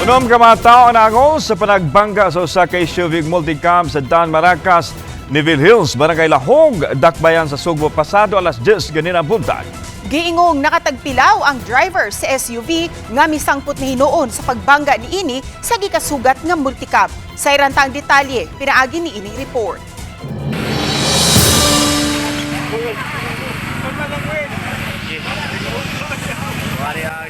Unom ka mga tao ang naangol sa panagbangga sa usa ka SUV multicam sa Dan Maracas, Neville Hills, Barangay Lahog, Dakbayan sa Sugbo pasado alas 10 ganina buntag. Giingong nakatagpilaw ang driver sa SUV nga misangpot ni hinuon sa pagbangga ni ini sa gikasugat nga multicab. Sa irantang detalye, pinaagi ni ining report.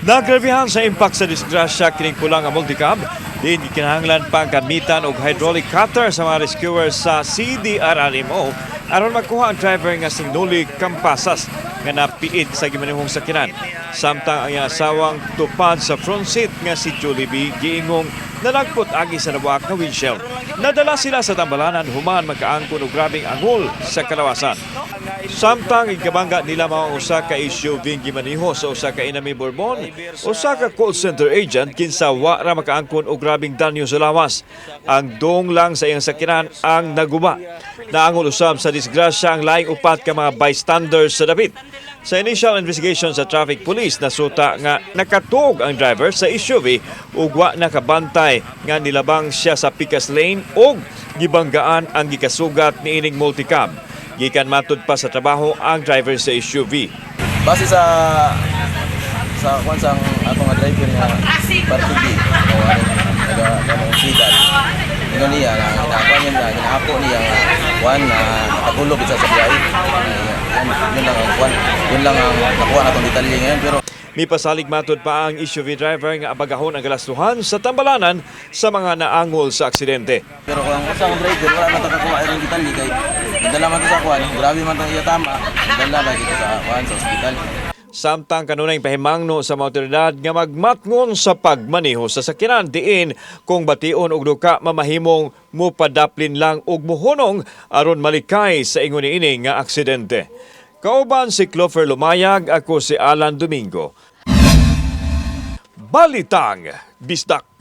Nagrabihan sa impact sa disgrasya kining pulang nga multicab, din kinahanglan pang gamitan og hydraulic cutter sa mga rescuers sa CDRRMO aron makuha ang driver nga sinuli kampasas nga napiit sa gimanihong sakyanan. Samtang ang iyang asawang tupad sa front seat nga si Julie B. giingong nalagpot agi sa nabuak na windshield. Nadala sila sa tambalanan human magkaangkon og grabing angol sa kalawasan. Samtang igabangga nila mga usa ka SUV gimaniho sa usa ka Inami Bourbon, usa ka call center agent kinsa wa ra makaangkon og grabing danyo sa lawas. Ang dong lang sa iyang sakyanan ang naguba. Naangol usab sa disgrasya ang laing upat ka mga bystanders sa dapit. Sa initial investigation sa traffic police, nasuta nga nakatug ang driver sa SUV ug wa nakabantay nga nilabang siya sa Picas Lane ug gibanggaan ang gikasugat ni ining multicab. Gikan matud pa sa trabaho ang driver sa SUV. Base sa kung sang atong nga driver nga partigi o ano sigal. Ino niya na inakuha niya na ginako niya nga kuan na nakatulog isa sa biyahe. Yun lang ang nakuha natong detalye ngayon pero May pasalig matud pa ang SUV driver nga abagahon ang galastuhan sa tambalanan sa mga naangol sa aksidente. pero kung ang usang driver wala man takakuha iring detalye kay dala man to sa kuan grabe man tong iya tama dala ba dito sa kuan sa ospital. Samtang kanunay pahimangno sa mga otoridad nga magmatngon sa pagmaneho sa sakyanan diin kung bation og duka mamahimong mupadaplin lang og muhunong aron malikay sa ingon niini nga aksidente. Kauban si Clover Lumayag, ako si Alan Domingo. Balitang Bisdak.